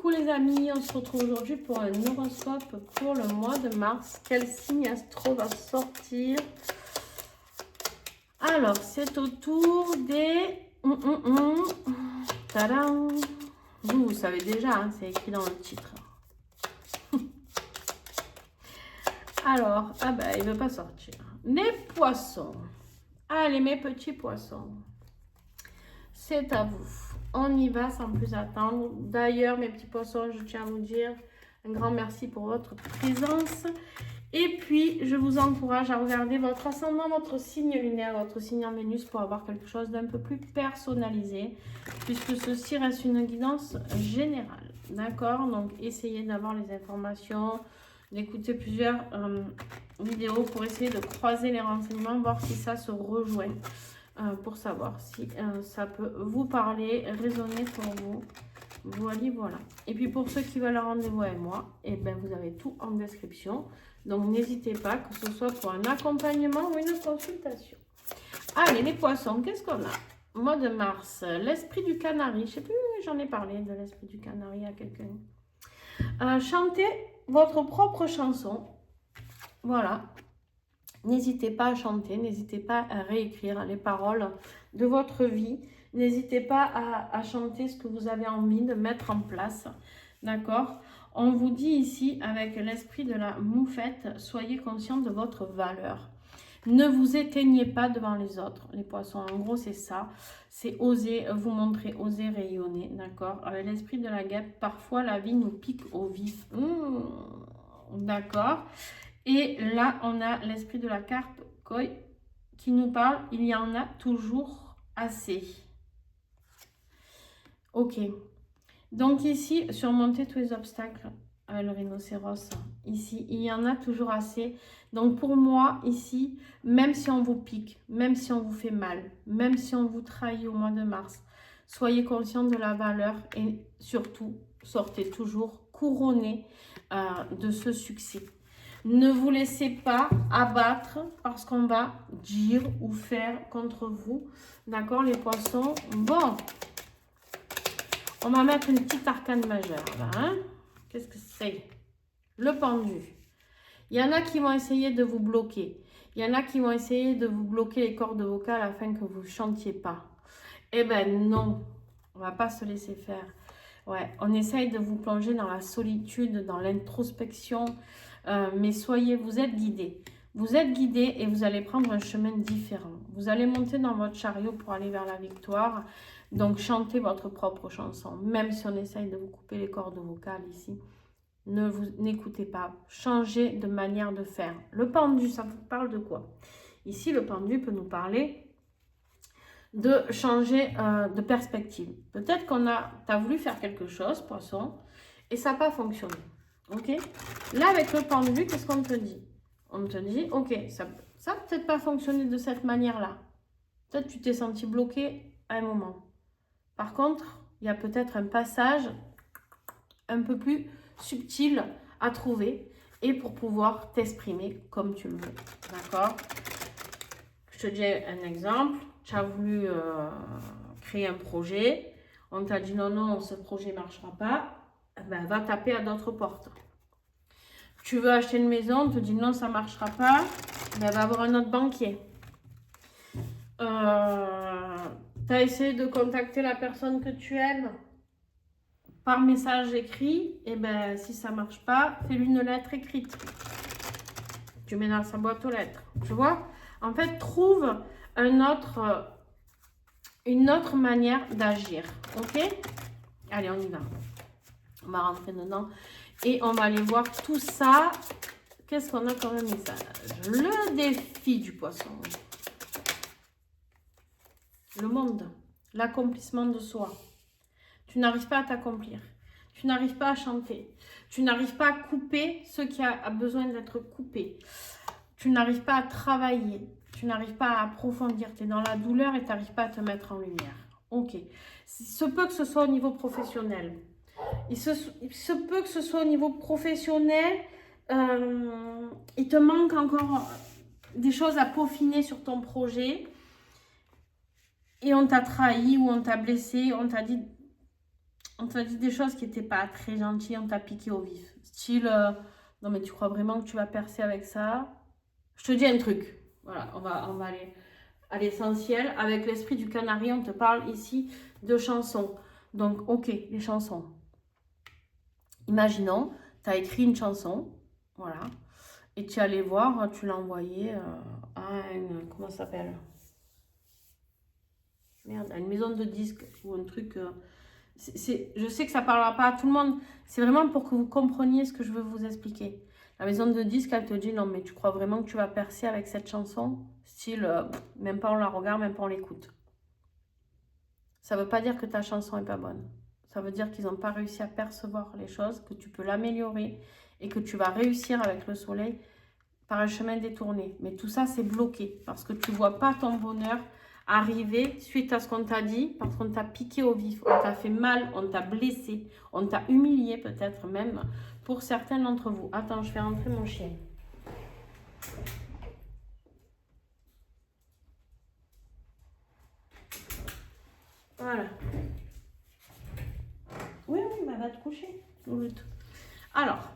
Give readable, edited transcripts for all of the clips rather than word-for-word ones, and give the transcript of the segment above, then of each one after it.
coucou les amis, on se retrouve aujourd'hui pour un horoscope pour le mois de mars. Quel signe astro va sortir? Alors, c'est au tour des... Tadam! Vous savez déjà, hein, c'est écrit dans le titre. Alors, ah ben, il ne veut pas sortir. Les poissons. Allez, mes petits poissons. C'est à vous. On y va sans plus attendre. D'ailleurs, mes petits poissons, je tiens à vous dire un grand merci pour votre présence. Et puis, je vous encourage à regarder votre ascendant, votre signe lunaire, votre signe en Vénus pour avoir quelque chose d'un peu plus personnalisé, puisque ceci reste une guidance générale. D'accord? Donc, essayez d'avoir les informations, d'écouter plusieurs vidéos pour essayer de croiser les renseignements, voir si ça se rejoint. Pour savoir si ça peut vous parler, résonner pour vous. Voilà. Et puis pour ceux qui veulent un rendez-vous avec moi, eh ben vous avez tout en description. Donc n'hésitez pas, que ce soit pour un accompagnement ou une consultation. Allez, les poissons, qu'est-ce qu'on a? Mois de mars, l'esprit du canari. Je ne sais plus, j'en ai parlé de l'esprit du canari à quelqu'un. Chantez votre propre chanson. Voilà. N'hésitez pas à chanter, n'hésitez pas à réécrire les paroles de votre vie. N'hésitez pas à chanter ce que vous avez envie de mettre en place. D'accord? On vous dit ici, avec l'esprit de la moufette, soyez conscient de votre valeur. Ne vous éteignez pas devant les autres, les poissons. En gros, c'est ça. C'est oser vous montrer, oser rayonner. D'accord? Avec l'esprit de la guêpe, parfois la vie nous pique au vif. D'accord? Et là, on a l'esprit de la carpe Koi qui nous parle. Il y en a toujours assez. Ok. Donc ici, surmonter tous les obstacles. Le rhinocéros. Ici, il y en a toujours assez. Donc pour moi, ici, même si on vous pique, même si on vous fait mal, même si on vous trahit au mois de mars, soyez conscient de la valeur et surtout, sortez toujours couronné de ce succès. Ne vous laissez pas abattre parce qu'on va dire ou faire contre vous. D'accord, les poissons? Bon, on va mettre une petite arcane majeure là. Hein? Qu'est-ce que c'est? Le pendu. Il y en a qui vont essayer de vous bloquer. Il y en a qui vont essayer de vous bloquer les cordes vocales afin que vous ne chantiez pas. Eh ben non, on ne va pas se laisser faire. Ouais, on essaye de vous plonger dans la solitude, dans l'introspection. Mais vous êtes guidés. Vous êtes guidés et vous allez prendre un chemin différent. Vous allez monter dans votre chariot pour aller vers la victoire. Donc, chantez votre propre chanson. Même si on essaye de vous couper les cordes vocales ici, n'écoutez pas. Changez de manière de faire. Le pendu, ça vous parle de quoi? Ici, le pendu peut nous parler de changer de perspective. Peut-être qu'on t'as voulu faire quelque chose, poisson, et ça n'a pas fonctionné. Ok? Là, avec le pendu, qu'est-ce qu'on te dit? On te dit, ok, ça n'a peut-être pas fonctionné de cette manière-là. Peut-être tu t'es senti bloqué à un moment. Par contre, il y a peut-être un passage un peu plus subtil à trouver et pour pouvoir t'exprimer comme tu le veux. D'accord? Je te dis un exemple. Tu as voulu créer un projet. On t'a dit non, non, ce projet ne marchera pas. Ben, va taper à d'autres portes. Tu veux acheter une maison, on te dit non, ça ne marchera pas. Ben, va voir un autre banquier. Tu as essayé de contacter la personne que tu aimes par message écrit. Et ben, si ça ne marche pas, fais-lui une lettre écrite. Tu mets dans sa boîte aux lettres. Tu vois? En fait, trouve une autre manière d'agir. Ok? Allez, on y va. On va rentrer dedans. Et on va aller voir tout ça. Qu'est-ce qu'on a comme message? Le défi du poisson. Le monde. L'accomplissement de soi. Tu n'arrives pas à t'accomplir. Tu n'arrives pas à chanter. Tu n'arrives pas à couper ce qui a besoin d'être coupé. Tu n'arrives pas à travailler. Tu n'arrives pas à approfondir. Tu es dans la douleur et tu n'arrives pas à te mettre en lumière. Ok. Il se peut que ce soit au niveau professionnel. Il se peut que ce soit au niveau professionnel, il te manque encore des choses à peaufiner sur ton projet et on t'a trahi ou on t'a blessé, on t'a dit On t'a dit des choses qui n'étaient pas très gentilles, on t'a piqué au vif. Style, non mais tu crois vraiment que tu vas percer avec ça? Je te dis un truc. Voilà, on va aller à l'essentiel. Avec l'esprit du canari, on te parle ici de chansons. Donc, ok, les chansons. Imaginons, tu as écrit une chanson, voilà, et tu es allé voir, tu l'as envoyé à une, comment ça s'appelle? Merde, à une maison de disques ou un truc. Je sais que ça ne parlera pas à tout le monde. C'est vraiment pour que vous compreniez ce que je veux vous expliquer. La maison de disques, elle te dit, non, mais tu crois vraiment que tu vas percer avec cette chanson? Style, même pas on la regarde, même pas on l'écoute. Ça ne veut pas dire que ta chanson n'est pas bonne. Ça veut dire qu'ils n'ont pas réussi à percevoir les choses, que tu peux l'améliorer et que tu vas réussir avec le soleil par un chemin détourné. Mais tout ça, c'est bloqué parce que tu ne vois pas ton bonheur arriver suite à ce qu'on t'a dit, parce qu'on t'a piqué au vif, on t'a fait mal, on t'a blessé, on t'a humilié peut-être même pour certains d'entre vous. Attends, je fais rentrer mon chien. Voilà. Oui, oui, bah va te coucher. Alors,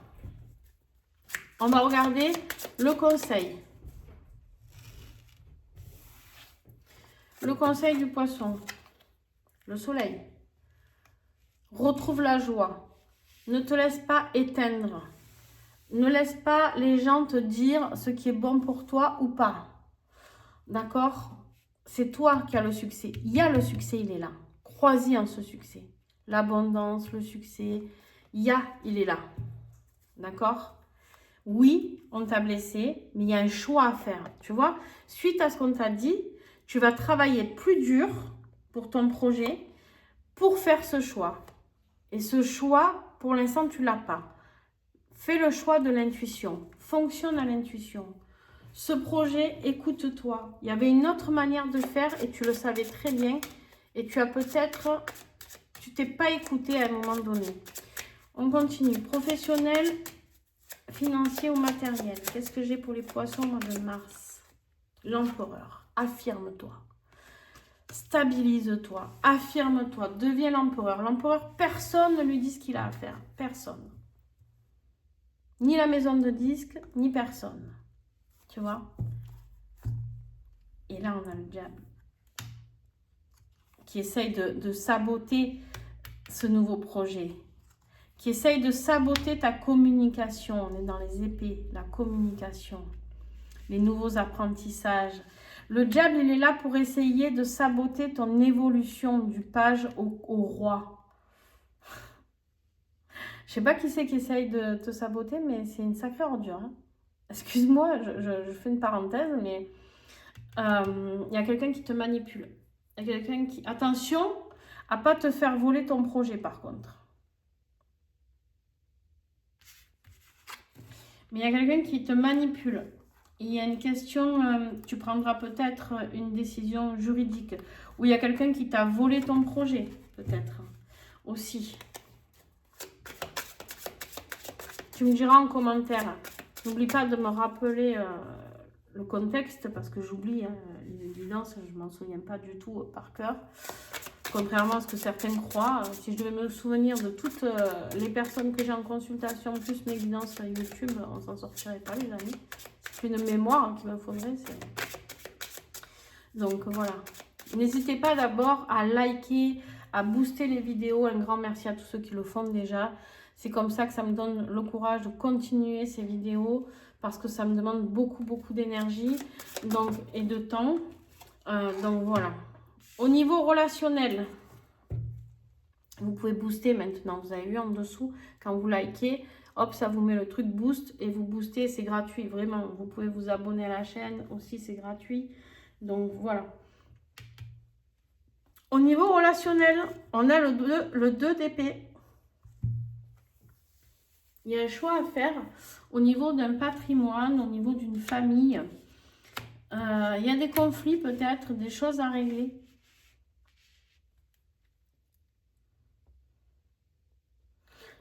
on va regarder le conseil. Le conseil du poisson. Le soleil. Retrouve la joie. Ne te laisse pas éteindre. Ne laisse pas les gens te dire ce qui est bon pour toi ou pas. D'accord? C'est toi qui as le succès. Il y a le succès, il est là. Crois-y en ce succès. L'abondance, le succès, il est là. D'accord? Oui, on t'a blessé, mais il y a un choix à faire. Tu vois? Suite à ce qu'on t'a dit, tu vas travailler plus dur pour ton projet pour faire ce choix. Et ce choix, pour l'instant, tu ne l'as pas. Fais le choix de l'intuition. Fonctionne à l'intuition. Ce projet, écoute-toi. Il y avait une autre manière de faire et tu le savais très bien. Et tu as peut-être... Tu t'es pas écouté à un moment donné. On continue. Professionnel, financier ou matériel. Qu'est-ce que j'ai pour les poissons au mois de mars? L'empereur. Affirme-toi. Stabilise-toi. Affirme-toi. Deviens l'empereur. L'empereur, personne ne lui dit ce qu'il a à faire. Personne. Ni la maison de disques, ni personne. Tu vois? Et là, on a le diable qui essaye de saboter ce nouveau projet, qui essaye de saboter ta communication. On est dans les épées, la communication, les nouveaux apprentissages. Le diable, il est là pour essayer de saboter ton évolution du page au roi. Je sais pas qui c'est qui essaye de te saboter, mais c'est une sacrée ordure. Hein. Excuse-moi, je fais une parenthèse, mais il y a quelqu'un qui te manipule. Il y a quelqu'un qui... Attention à ne pas te faire voler ton projet, par contre. Mais il y a quelqu'un qui te manipule. Il y a une question, tu prendras peut-être une décision juridique. Ou il y a quelqu'un qui t'a volé ton projet, peut-être, aussi. Tu me diras en commentaire. N'oublie pas de me rappeler le contexte, parce que j'oublie, hein, une évidence, je ne m'en souviens pas du tout par cœur. Contrairement à ce que certains croient, si je devais me souvenir de toutes les personnes que j'ai en consultation, plus mes guidances YouTube, on s'en sortirait pas, les amis. C'est une mémoire qu'il me faudrait. Donc voilà. N'hésitez pas d'abord à liker, à booster les vidéos. Un grand merci à tous ceux qui le font déjà. C'est comme ça que ça me donne le courage de continuer ces vidéos parce que ça me demande beaucoup, beaucoup d'énergie et de temps. Donc voilà. Au niveau relationnel, vous pouvez booster maintenant. Vous avez vu en dessous, quand vous likez, hop, ça vous met le truc boost et vous boostez, c'est gratuit, vraiment. Vous pouvez vous abonner à la chaîne aussi, c'est gratuit. Donc voilà. Au niveau relationnel, on a le 2 d'épée. Il y a un choix à faire au niveau d'un patrimoine, au niveau d'une famille. Il y a des conflits peut-être, des choses à régler.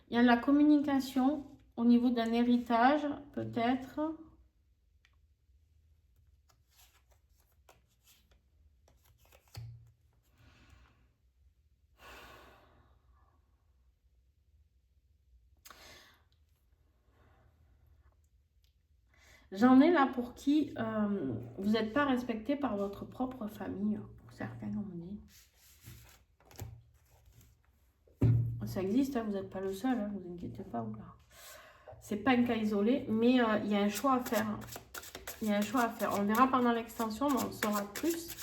Il y a de la communication au niveau d'un héritage, peut-être. J'en ai là pour qui vous n'êtes pas respecté par votre propre famille. Pour certains, on me dit. Ça existe, hein, vous n'êtes pas le seul, hein, vous inquiétez pas. C'est pas un cas isolé, mais il y a un choix à faire. Il y a un choix à faire. On verra pendant l'extension, mais on saura plus.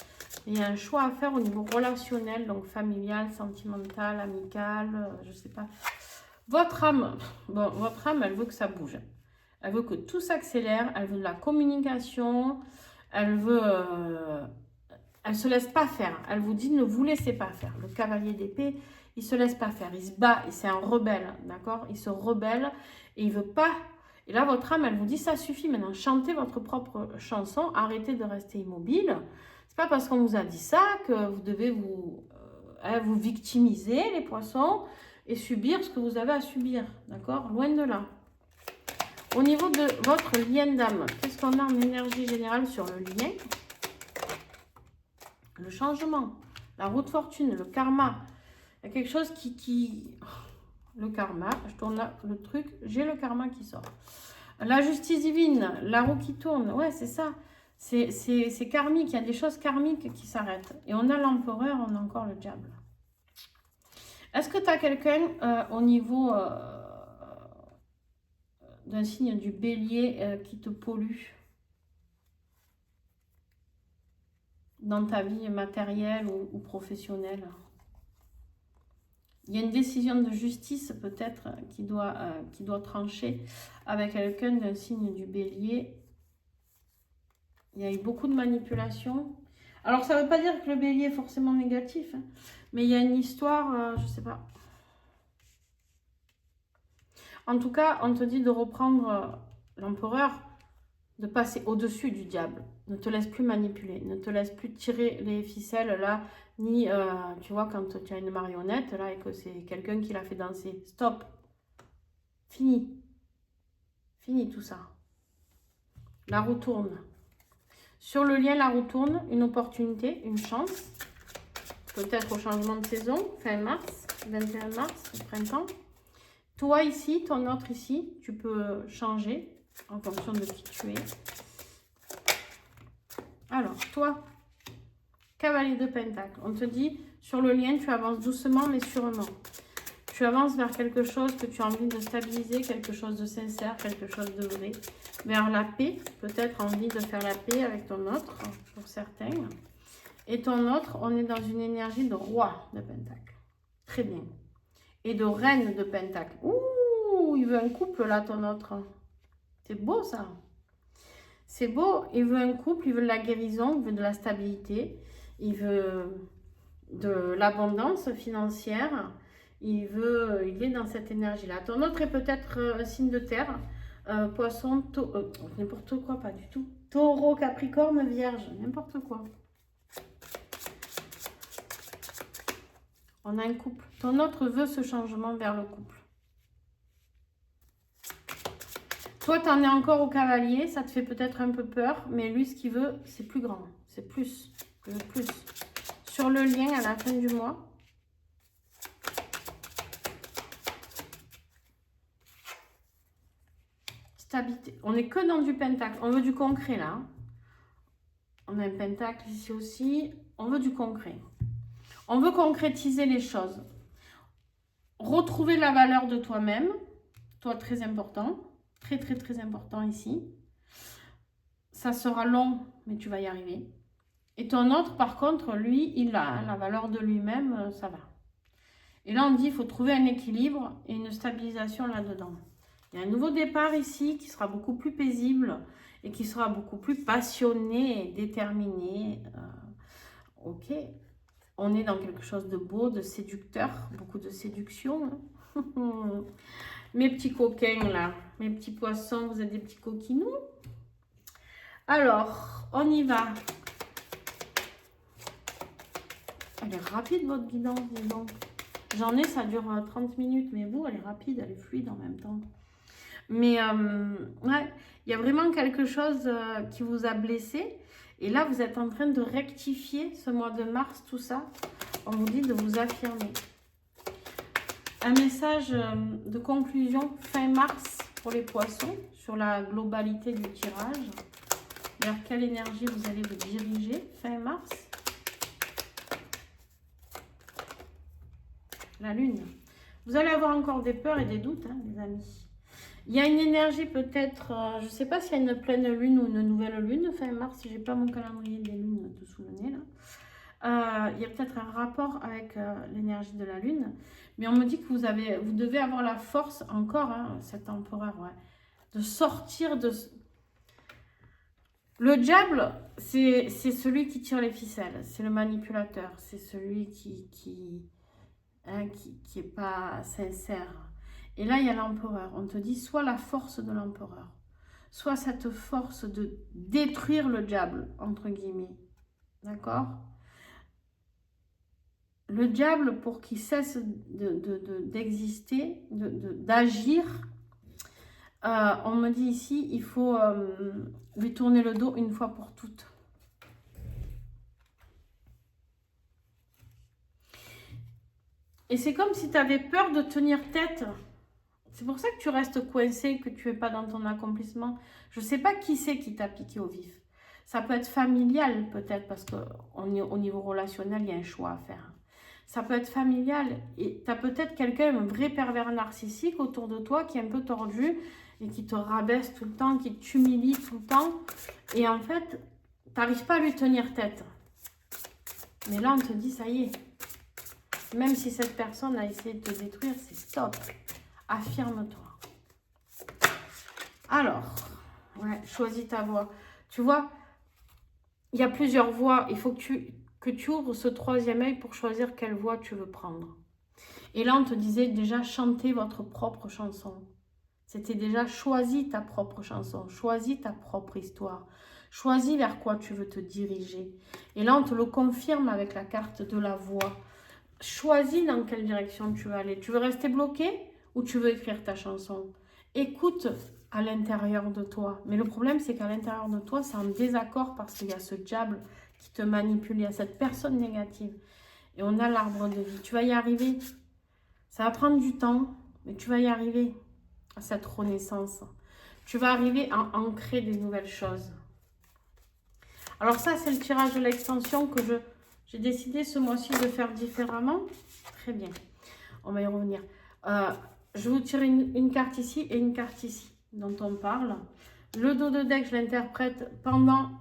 Il y a un choix à faire au niveau relationnel, donc familial, sentimental, amical, je sais pas. Votre âme, bon, votre âme, elle veut que ça bouge. Elle veut que tout s'accélère, elle veut de la communication, elle veut... elle se laisse pas faire. Elle vous dit, ne vous laissez pas faire. Le cavalier d'épée, il se laisse pas faire. Il se bat, c'est un rebelle, d'accord? Il se rebelle et il veut pas... Et là, votre âme, elle vous dit, ça suffit maintenant. Chantez votre propre chanson, arrêtez de rester immobile. C'est pas parce qu'on vous a dit ça que vous devez vous victimiser, les poissons, et subir ce que vous avez à subir, d'accord? Loin de là. Au niveau de votre lien d'âme, qu'est-ce qu'on a en énergie générale sur le lien? Le changement, la roue de fortune, le karma. Il y a quelque chose qui... Le karma, je tourne là le truc, j'ai le karma qui sort. La justice divine, la roue qui tourne, ouais, c'est ça. C'est karmique, il y a des choses karmiques qui s'arrêtent. Et on a l'empereur, on a encore le diable. Est-ce que tu as quelqu'un au niveau d'un signe du bélier qui te pollue dans ta vie matérielle ou professionnelle? Il y a une décision de justice peut-être qui doit trancher avec quelqu'un d'un signe du bélier. Il y a eu beaucoup de manipulation. Alors ça ne veut pas dire que le bélier est forcément négatif, hein, mais il y a une histoire, je ne sais pas. En tout cas, on te dit de reprendre l'empereur, de passer au-dessus du diable. Ne te laisse plus manipuler, ne te laisse plus tirer les ficelles là, ni, tu vois, quand tu as une marionnette là et que c'est quelqu'un qui l'a fait danser. Stop. Fini. Fini tout ça. La roue tourne. Sur le lien, la roue tourne, une opportunité, une chance. Peut-être au changement de saison, fin mars, 21 mars, au printemps. Toi ici, ton autre ici, tu peux changer en fonction de qui tu es. Alors, toi, cavalier de pentacle, on te dit, sur le lien, tu avances doucement mais sûrement. Tu avances vers quelque chose que tu as envie de stabiliser, quelque chose de sincère, quelque chose de vrai. Vers la paix, peut-être envie de faire la paix avec ton autre, pour certains. Et ton autre, on est dans une énergie de roi de pentacle. Très bien. Et de reine de pentacle. Ouh, il veut un couple là, ton autre. C'est beau ça. C'est beau, il veut un couple, il veut de la guérison, il veut de la stabilité, il veut de l'abondance financière, il est dans cette énergie-là. Ton autre est peut-être un signe de terre, poisson, n'importe quoi, pas du tout. Taureau, capricorne, vierge, n'importe quoi. On a un couple. Ton autre veut ce changement vers le couple. Toi, tu en es encore au cavalier, ça te fait peut-être un peu peur, mais lui, ce qu'il veut, c'est plus grand, c'est plus, plus. Sur le lien à la fin du mois. Stabilité. On n'est que dans du pentacle, on veut du concret là. On a un pentacle ici aussi, on veut du concret. On veut concrétiser les choses. Retrouver la valeur de toi-même, toi très important. Très, très, très important ici. Ça sera long, mais tu vas y arriver. Et ton autre, par contre, lui, il a la valeur de lui-même, ça va. Et là, on dit, il faut trouver un équilibre et une stabilisation là-dedans. Il y a un nouveau départ ici qui sera beaucoup plus paisible et qui sera beaucoup plus passionné et déterminé. Ok. On est dans quelque chose de beau, de séducteur, beaucoup de séduction. Mes petits coquins là, mes petits poissons, vous êtes des petits coquinous. Alors, on y va. Elle est rapide votre guidance, dis donc. J'en ai, ça dure 30 minutes, mais vous, elle est rapide, elle est fluide en même temps. Mais ouais, il y a vraiment quelque chose qui vous a blessé. Et là, vous êtes en train de rectifier ce mois de mars, tout ça. On vous dit de vous affirmer. Un message de conclusion fin mars pour les poissons, sur la globalité du tirage. Vers quelle énergie vous allez vous diriger fin mars? La lune. Vous allez avoir encore des peurs et des doutes, hein, les amis. Il y a une énergie peut-être, je ne sais pas s'il y a une pleine lune ou une nouvelle lune fin mars, si je n'ai pas mon calendrier des lunes dessous le nez là. Il y a peut-être un rapport avec l'énergie de la lune, mais on me dit que vous devez avoir la force encore, hein, cet empereur, ouais, de sortir de... Le diable, c'est celui qui tire les ficelles, c'est le manipulateur, c'est celui qui est pas sincère. Et là, il y a l'empereur. On te dit soit la force de l'empereur, soit cette force de détruire le diable, entre guillemets. D'accord? Le diable, pour qu'il cesse d'exister, d'agir, on me dit ici, il faut lui tourner le dos une fois pour toutes. Et c'est comme si tu avais peur de tenir tête. C'est pour ça que tu restes coincé, que tu n'es pas dans ton accomplissement. Je ne sais pas qui c'est qui t'a piqué au vif. Ça peut être familial peut-être, parce qu'au niveau relationnel, il y a un choix à faire. Ça peut être familial et tu as peut-être quelqu'un, un vrai pervers narcissique autour de toi qui est un peu tordu et qui te rabaisse tout le temps, qui t'humilie tout le temps. Et en fait, tu n'arrives pas à lui tenir tête. Mais là, on te dit, ça y est. Même si cette personne a essayé de te détruire, c'est stop. Affirme-toi. Alors, ouais, choisis ta voie. Tu vois, il y a plusieurs voies. Il faut que tu ouvres ce troisième œil pour choisir quelle voie tu veux prendre. Et là, on te disait déjà chanter votre propre chanson. C'était déjà choisis ta propre chanson, choisis ta propre histoire, choisis vers quoi tu veux te diriger. Et là, on te le confirme avec la carte de la voix. Choisis dans quelle direction tu veux aller. Tu veux rester bloqué ou tu veux écrire ta chanson? Écoute à l'intérieur de toi. Mais le problème, c'est qu'à l'intérieur de toi, c'est en désaccord parce qu'il y a ce diable qui te manipule, il y a cette personne négative. Et on a l'arbre de vie. Tu vas y arriver. Ça va prendre du temps, mais tu vas y arriver à cette renaissance. Tu vas arriver à ancrer des nouvelles choses. Alors ça, c'est le tirage de l'extension que j'ai décidé ce mois-ci de faire différemment. Très bien. On va y revenir. Je vais vous tirer une carte ici et une carte ici dont on parle. Le dos de deck, je l'interprète pendant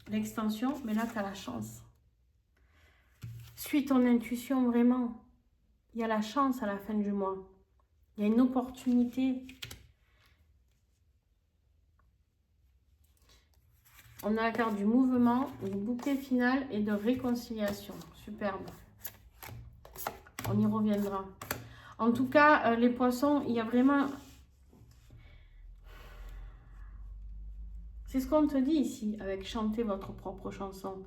l'extension, mais là, tu as la chance. Suis ton intuition vraiment. Il y a la chance à la fin du mois. Il y a une opportunité. On a la carte du mouvement, du bouquet final et de réconciliation. Superbe. On y reviendra. En tout cas, les poissons, il y a vraiment... C'est ce qu'on te dit ici, avec chanter votre propre chanson.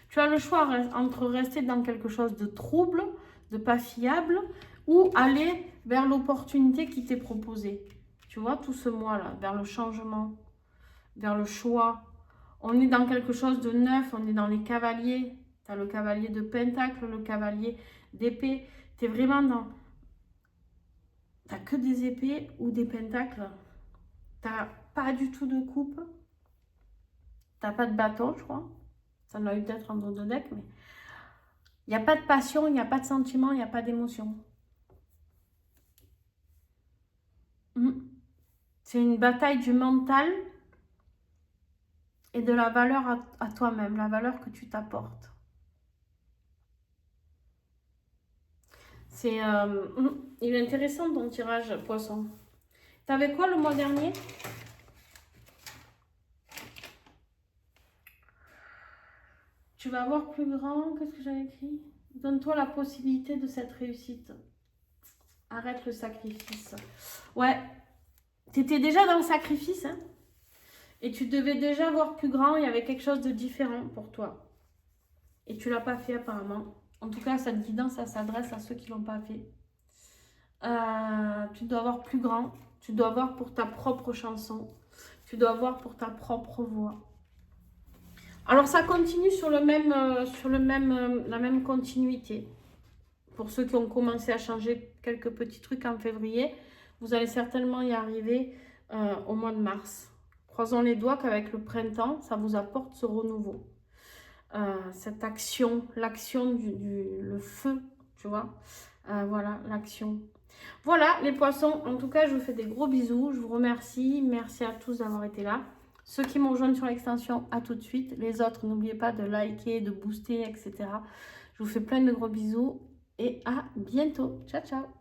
Tu as le choix entre rester dans quelque chose de trouble, de pas fiable, ou aller vers l'opportunité qui t'est proposée. Tu vois, tout ce mois-là, vers le changement, vers le choix. On est dans quelque chose de neuf, on est dans les cavaliers. Tu as le cavalier de pentacle, le cavalier d'épée. Tu es vraiment dans... Tu n'as que des épées ou des pentacles. Tu n'as pas du tout de coupe. Tu n'as pas de bâton, je crois. Ça en a eu peut-être en dos de deck, mais... Il n'y a pas de passion, il n'y a pas de sentiment, il n'y a pas d'émotion. C'est une bataille du mental et de la valeur à toi-même, la valeur que tu t'apportes. Il est intéressant ton tirage, poisson. T'avais quoi le mois dernier? Tu vas avoir plus grand. Qu'est-ce que j'avais écrit? Donne-toi la possibilité de cette réussite. Arrête le sacrifice. Ouais, tu étais déjà dans le sacrifice, hein? Et tu devais déjà voir plus grand. Il y avait quelque chose de différent pour toi. Et tu ne l'as pas fait apparemment. En tout cas, cette guidance, ça s'adresse à ceux qui ne l'ont pas fait. Tu dois voir plus grand. Tu dois voir pour ta propre chanson. Tu dois voir pour ta propre voix. Alors, ça continue sur la même continuité. Pour ceux qui ont commencé à changer quelques petits trucs en février, Vous allez certainement y arriver au mois de mars. Croisons les doigts qu'avec le printemps, ça vous apporte ce renouveau. Cette action, l'action le feu, tu vois. Voilà, l'action. Voilà, les poissons, en tout cas, je vous fais des gros bisous. Je vous remercie. Merci à tous d'avoir été là. Ceux qui m'ont rejoint sur l'extension, à tout de suite. Les autres, n'oubliez pas de liker, de booster, etc. Je vous fais plein de gros bisous et à bientôt. Ciao, ciao.